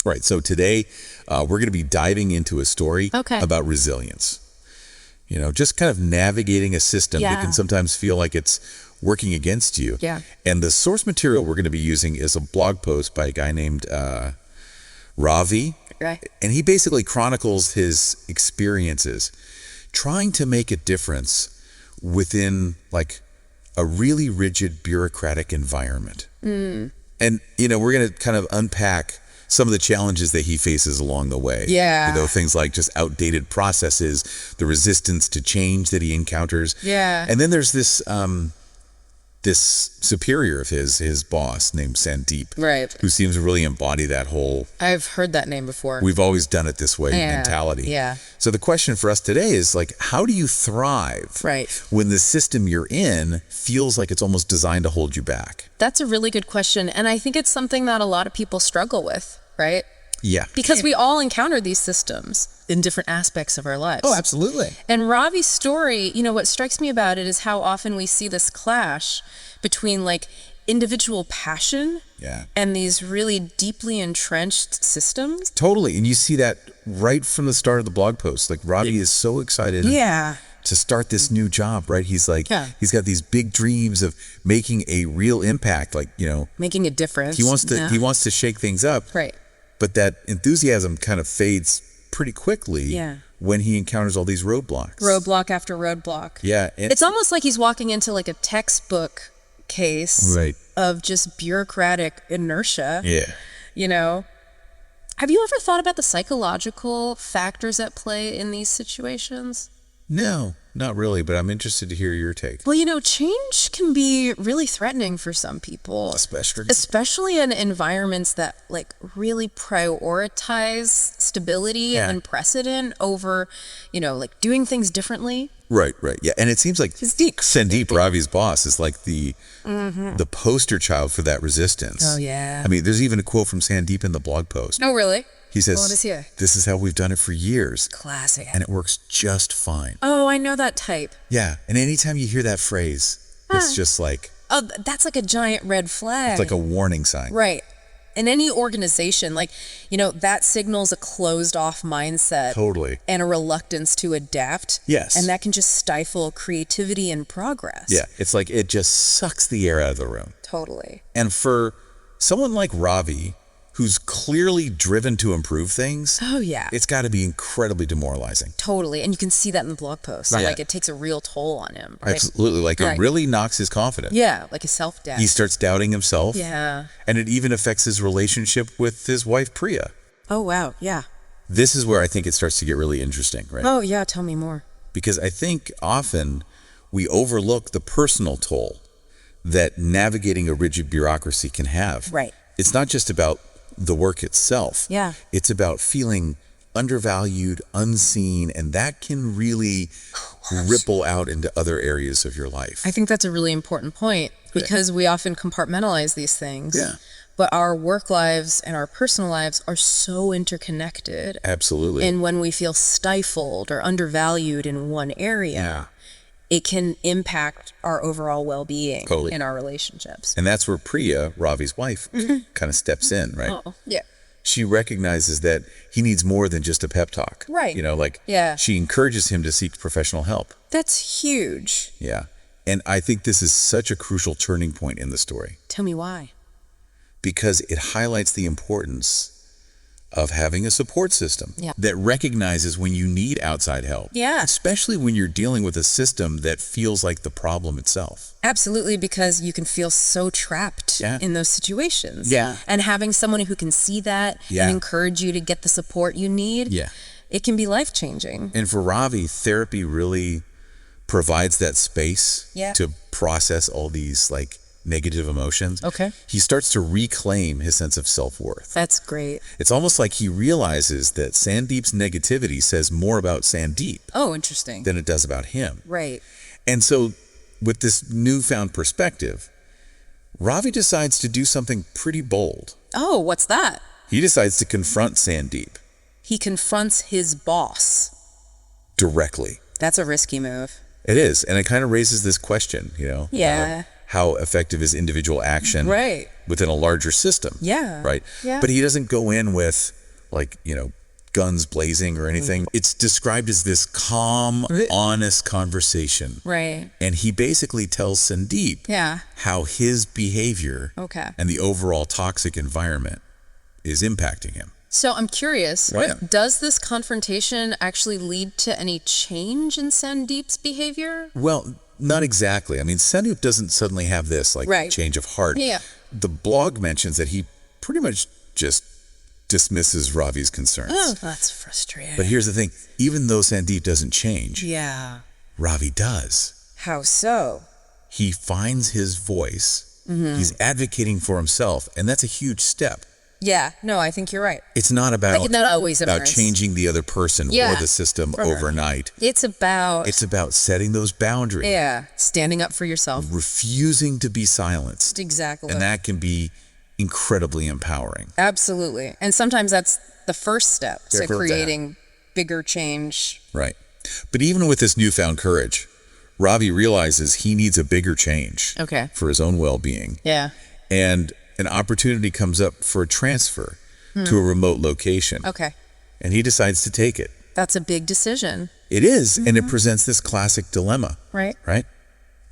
Right. So today, we're going to be diving into a story about resilience. You know, just kind of navigating a system that can sometimes feel like it's working against you. Yeah. And the source material we're going to be using is a blog post by a guy named Ravi. Right. And he basically chronicles his experiences trying to make a difference within like a really rigid bureaucratic environment. And, you know, we're going to kind of unpack some of the challenges that he faces along the way. Yeah. You know, things like just outdated processes, the resistance to change that he encounters. Yeah. And then there's this superior of his boss named Sandeep, Right. who seems to really embody that whole I've heard that name before. we've always done it this way mentality. Yeah. So the question for us today is like, how do you thrive Right. when the system you're in feels like it's almost designed to hold you back? That's a really good question. And I think it's something that a lot of people struggle with, right? Yeah. Because we all encounter these systems in different aspects of our lives. Oh, absolutely. And Ravi's story, you know, what strikes me about it is how often we see this clash between like individual passion and these really deeply entrenched systems. Totally. And you see that right from the start of the blog post. Like Ravi is so excited to start this new job, right? He's like, he's got these big dreams of making a real impact, like, you know, making a difference. He wants to shake things up. Right. But that enthusiasm kind of fades pretty quickly when he encounters all these roadblocks. Roadblock after roadblock. Yeah. It's almost like he's walking into like a textbook case of just bureaucratic inertia. Yeah. You know? Have you ever thought about the psychological factors at play in these situations? No, not really, but I'm interested to hear your take. Well, you know, change can be really threatening for some people. Especially in environments that like really prioritize stability and precedent over, you know, like doing things differently. Right. Yeah. And it seems like Sandeep, Ravi's boss, is like the poster child for that resistance. Oh, yeah. I mean, there's even a quote from Sandeep in the blog post. Oh, really? He says, what does he say? This is how we've done it for years. Classic. And it works just fine. Oh, I know that type. Yeah. And anytime you hear that phrase, it's just like... Oh, that's like a giant red flag. It's like a warning sign. Right. In any organization, like, you know, that signals a closed off mindset. Totally. And a reluctance to adapt. Yes. And that can just stifle creativity and progress. Yeah. It's like it just sucks the air out of the room. Totally. And for someone like Ravi, who's clearly driven to improve things, it's got to be incredibly demoralizing. Totally. And you can see that in the blog post. Right. Like it takes a real toll on him. Right? Absolutely. Like it really knocks his confidence. Yeah. Like a self-doubt. He starts doubting himself. Yeah. And it even affects his relationship with his wife, Priya. Oh, wow. Yeah. This is where I think it starts to get really interesting, right? Oh, yeah. Tell me more. Because I think often we overlook the personal toll that navigating a rigid bureaucracy can have. Right. It's not just about the work itself. Yeah. It's about feeling undervalued, unseen, and that can really ripple out into other areas of your life. I think that's a really important point because we often compartmentalize these things. Yeah. But our work lives and our personal lives are so interconnected. Absolutely. And when we feel stifled or undervalued in one area, it can impact our overall well-being in our relationships. And that's where Priya, Ravi's wife, kind of steps in, right? Oh, yeah. She recognizes that he needs more than just a pep talk. Right. You know, like she encourages him to seek professional help. That's huge. Yeah. And I think this is such a crucial turning point in the story. Tell me why. Because it highlights the importance of having a support system that recognizes when you need outside help. Yeah. Especially when you're dealing with a system that feels like the problem itself. Absolutely, because you can feel so trapped in those situations. Yeah. And having someone who can see that and encourage you to get the support you need, it can be life-changing. And for Ravi, therapy really provides that space to process all these like negative emotions. Okay. He starts to reclaim his sense of self-worth. That's great. It's almost like he realizes that Sandeep's negativity says more about Sandeep than it does about him. Right. And so with this newfound perspective, Ravi decides to do something pretty bold. Oh, what's that? He decides to confront Sandeep. He confronts his boss. Directly. That's a risky move. It is. And it kind of raises this question, you know? Yeah. how effective is individual action within a larger system. Right? Yeah. But he doesn't go in with, like, guns blazing or anything. It's described as this calm, honest conversation. Right. And he basically tells Sandeep how his behavior and the overall toxic environment is impacting him. So I'm curious, does this confrontation actually lead to any change in Sandeep's behavior? Well, not exactly. I mean, Sandeep doesn't suddenly have this, like, change of heart. Yeah. The blog mentions that he pretty much just dismisses Ravi's concerns. Oh, that's frustrating. But here's the thing. Even though Sandeep doesn't change, Ravi does. How so? He finds his voice. He's advocating for himself, and that's a huge step. Yeah, no, I think you're right. It's not about, not always about changing the other person or the system overnight. It's about setting those boundaries. Yeah, standing up for yourself. Refusing to be silenced. Exactly. And that can be incredibly empowering. Absolutely. And sometimes that's the first step to creating bigger change. Right. But even with this newfound courage, Ravi realizes he needs a bigger change for his own well-being. Yeah. And an opportunity comes up for a transfer to a remote location. Okay. And he decides to take it. That's a big decision. It is, and it presents this classic dilemma. Right. Right?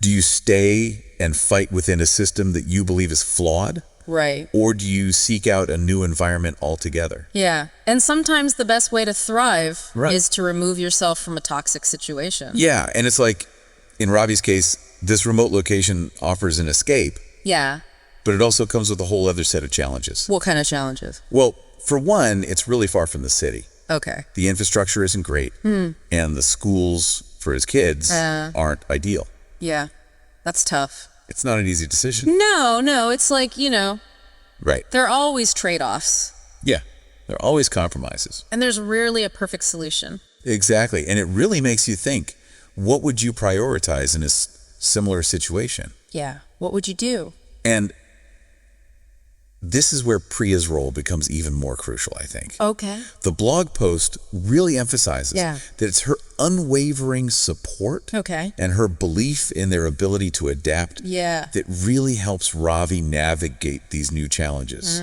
Do you stay and fight within a system that you believe is flawed? Right. Or do you seek out a new environment altogether? Yeah. And sometimes the best way to thrive is to remove yourself from a toxic situation. Yeah. And it's like, in Ravi's case, this remote location offers an escape. Yeah. But it also comes with a whole other set of challenges. What kind of challenges? Well, for one, it's really far from the city. Okay. The infrastructure isn't great. And the schools for his kids aren't ideal. Yeah. That's tough. It's not an easy decision. No, it's like, Right. there are always trade-offs. Yeah. There are always compromises. And there's rarely a perfect solution. Exactly. And it really makes you think, what would you prioritize in a similar situation? Yeah. What would you do? And this is where Priya's role becomes even more crucial, I think. Okay. The blog post really emphasizes that it's her unwavering support and her belief in their ability to adapt that really helps Ravi navigate these new challenges.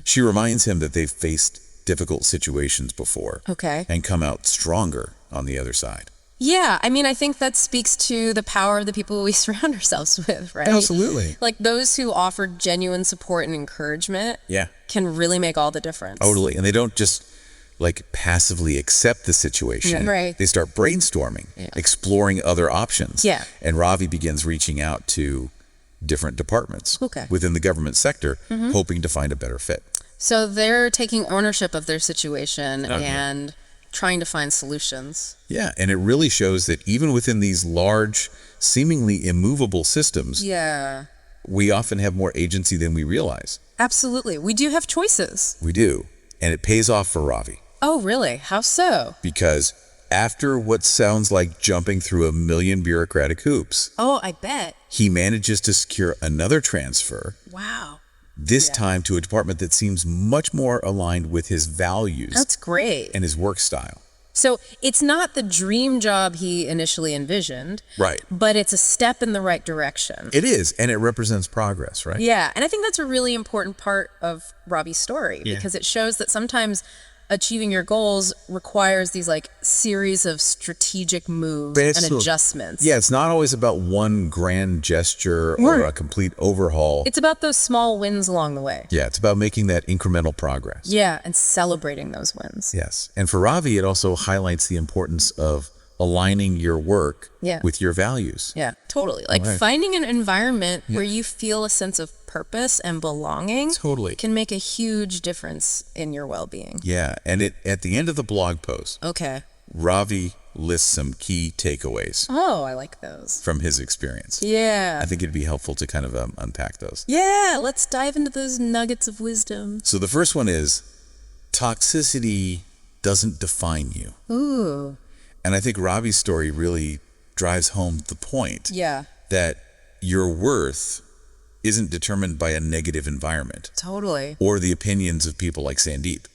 She reminds him that they've faced difficult situations before and come out stronger on the other side. Yeah, I mean, I think that speaks to the power of the people we surround ourselves with, right? Absolutely. Like those who offer genuine support and encouragement can really make all the difference. Totally. And they don't just like passively accept the situation. Right. They start brainstorming, exploring other options. Yeah. And Ravi begins reaching out to different departments within the government sector, hoping to find a better fit. So they're taking ownership of their situation and trying to find solutions. Yeah, and it really shows that even within these large, seemingly immovable systems, we often have more agency than we realize. Absolutely. We do have choices. We do. And it pays off for Ravi. Oh, really? How so? Because after what sounds like jumping through a million bureaucratic hoops, oh, I bet, he manages to secure another transfer. Wow. This time to a department that seems much more aligned with his values. That's great. And his work style. So it's not the dream job he initially envisioned. Right. But it's a step in the right direction. It is. And it represents progress, right? Yeah. And I think that's a really important part of Ravi's story because it shows that sometimes achieving your goals requires these like series of strategic moves and adjustments. Yeah, it's not always about one grand gesture or a complete overhaul. It's about those small wins along the way. Yeah, it's about making that incremental progress. Yeah, and celebrating those wins. Yes. And for Ravi, it also highlights the importance of aligning your work with your values. Yeah, totally. Like finding an environment where you feel a sense of purpose and belonging can make a huge difference in your well-being. Yeah, and at the end of the blog post, Ravi lists some key takeaways. Oh, I like those. From his experience. Yeah. I think it'd be helpful to kind of unpack those. Yeah, let's dive into those nuggets of wisdom. So the first one is, toxicity doesn't define you. Ooh. And I think Ravi's story really drives home the point that your worth isn't determined by a negative environment. Totally. Or the opinions of people like Sandeep.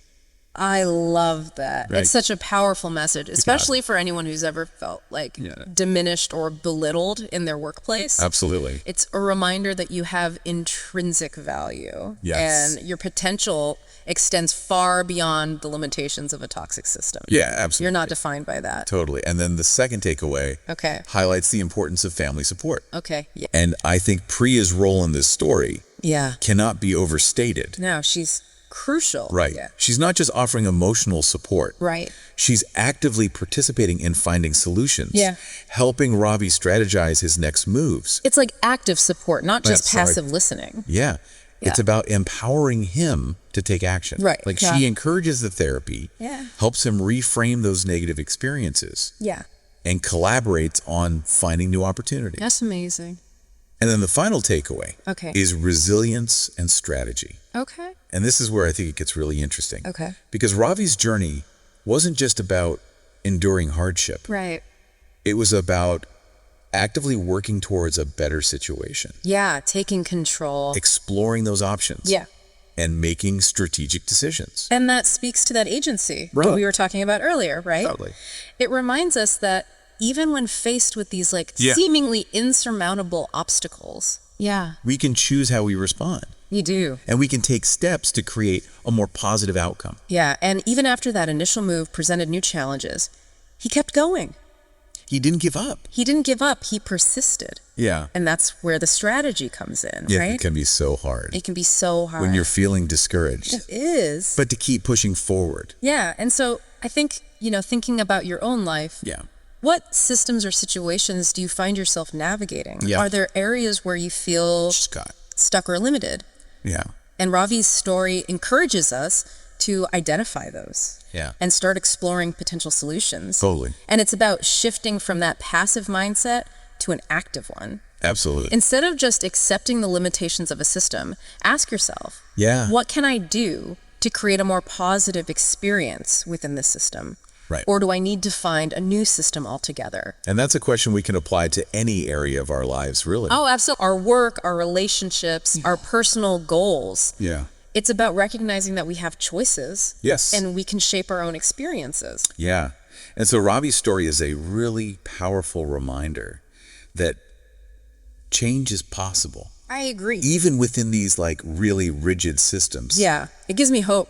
I love that. Right. It's such a powerful message, especially for anyone who's ever felt like diminished or belittled in their workplace. Absolutely. It's a reminder that you have intrinsic value. Yes. And your potential extends far beyond the limitations of a toxic system. Yeah, absolutely. You're not defined by that. Totally. And then the second takeaway highlights the importance of family support. Okay. Yeah. And I think Priya's role in this story cannot be overstated. No, she's crucial. Right. Yeah. She's not just offering emotional support. Right. She's actively participating in finding solutions. Yeah. Helping Ravi strategize his next moves. It's like active support, not just passive listening. Yeah. It's about empowering him to take action. Right. Like she encourages the therapy, helps him reframe those negative experiences. Yeah. And collaborates on finding new opportunities. That's amazing. And then the final takeaway is resilience and strategy. Okay. And this is where I think it gets really interesting. Okay. Because Ravi's journey wasn't just about enduring hardship. Right. It was about actively working towards a better situation. Yeah, taking control. Exploring those options. Yeah. And making strategic decisions. And that speaks to that agency that we were talking about earlier, right? Totally. It reminds us that even when faced with these seemingly insurmountable obstacles, we can choose how we respond. You do. And we can take steps to create a more positive outcome. Yeah, and even after that initial move presented new challenges, he kept going. He didn't give up. He didn't give up. He persisted. Yeah. And that's where the strategy comes in, right? It can be so hard. It can be so hard. When you're feeling discouraged. It is. But to keep pushing forward. Yeah, and so I think, thinking about your own life. Yeah. What systems or situations do you find yourself navigating? Yeah. Are there areas where you feel stuck or limited? Yeah. And Ravi's story encourages us to identify those. Yeah. And start exploring potential solutions. Totally. And it's about shifting from that passive mindset to an active one. Absolutely. Instead of just accepting the limitations of a system, ask yourself, what can I do to create a more positive experience within this system? Right. Or do I need to find a new system altogether? And that's a question we can apply to any area of our lives, really. Oh, absolutely. Our work, our relationships, our personal goals. Yeah. It's about recognizing that we have choices. Yes. And we can shape our own experiences. Yeah. And so Ravi's story is a really powerful reminder that change is possible. I agree. Even within these really rigid systems. Yeah. It gives me hope.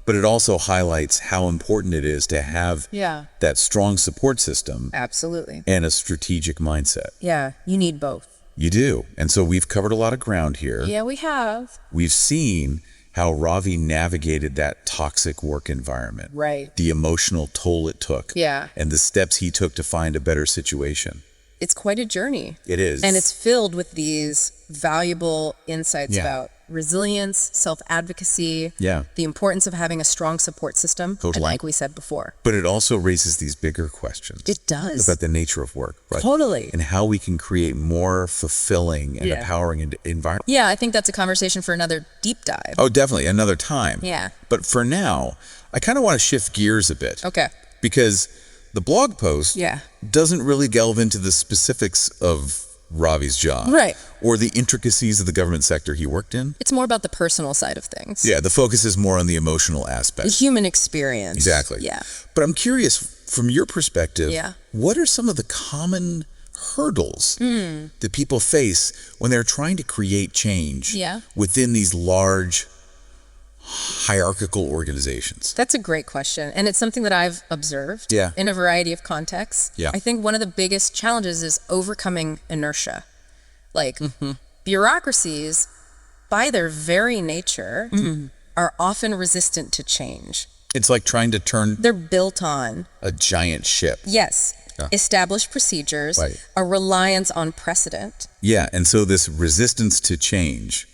But it also highlights how important it is to have that strong support system. Absolutely. And a strategic mindset. Yeah. You need both. You do. And so we've covered a lot of ground here. Yeah, we have. We've seen how Ravi navigated that toxic work environment. Right. The emotional toll it took. Yeah. And the steps he took to find a better situation. It's quite a journey. It is. And it's filled with these valuable insights about resilience, self-advocacy, the importance of having a strong support system, like we said before. But it also raises these bigger questions. It does. About the nature of work. Right? Totally. And how we can create more fulfilling and empowering environment. Yeah, I think that's a conversation for another deep dive. Oh, definitely. Another time. Yeah. But for now, I kind of want to shift gears a bit. Okay. Because the blog post doesn't really delve into the specifics of Ravi's job. Right. Or the intricacies of the government sector he worked in. It's more about the personal side of things. Yeah, the focus is more on the emotional aspect. The human experience. Exactly. Yeah. But I'm curious, from your perspective, what are some of the common hurdles that people face when they're trying to create change within these large hierarchical organizations? That's a great question. And it's something that I've observed in a variety of contexts. Yeah. I think one of the biggest challenges is overcoming inertia. Bureaucracies, by their very nature, are often resistant to change. It's like trying to turn... They're built on... a giant ship. Yes. Established procedures, a reliance on precedent. Yeah, and so this resistance to change,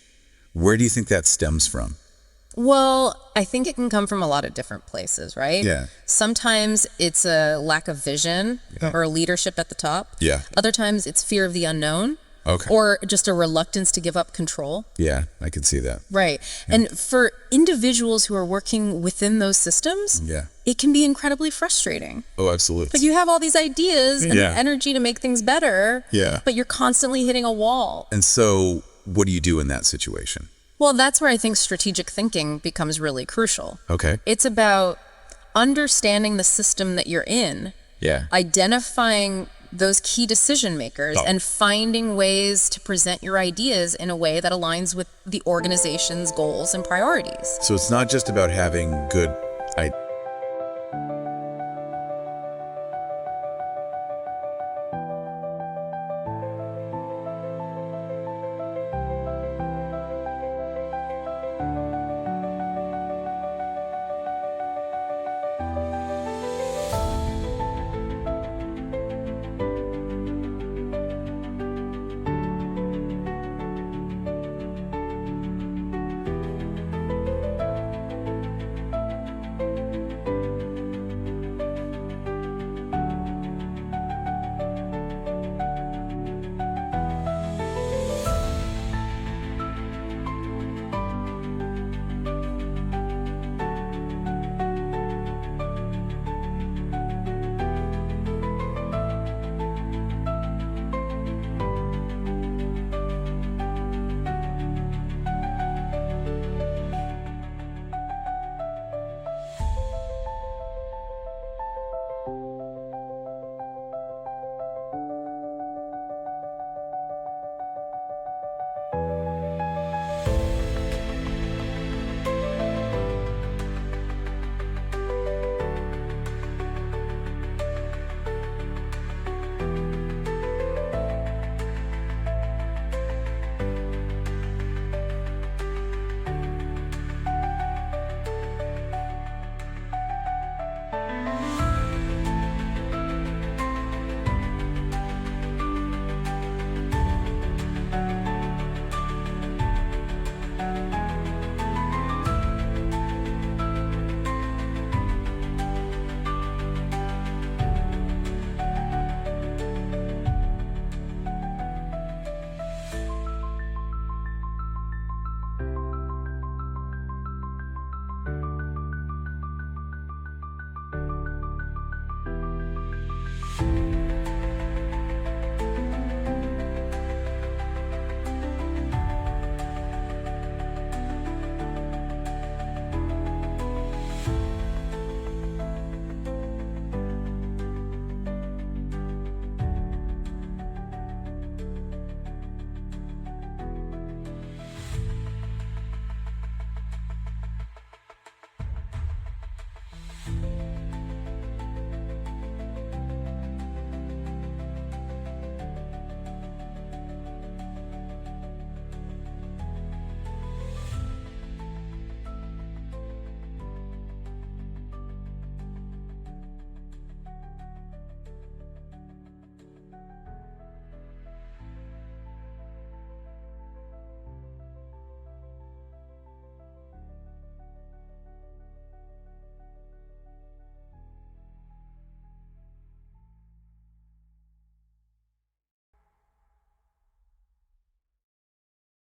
where do you think that stems from? Well, I think it can come from a lot of different places, right? Yeah. Sometimes it's a lack of vision or leadership at the top. Yeah. Other times it's fear of the unknown. Okay. Or just a reluctance to give up control. Yeah, I can see that. Right. Yeah. And for individuals who are working within those systems, it can be incredibly frustrating. Oh, absolutely. Like you have all these ideas and energy to make things better, but you're constantly hitting a wall. And so what do you do in that situation? Well, that's where I think strategic thinking becomes really crucial. Okay. It's about understanding the system that you're in, identifying those key decision makers, and finding ways to present your ideas in a way that aligns with the organization's goals and priorities. So it's not just about having good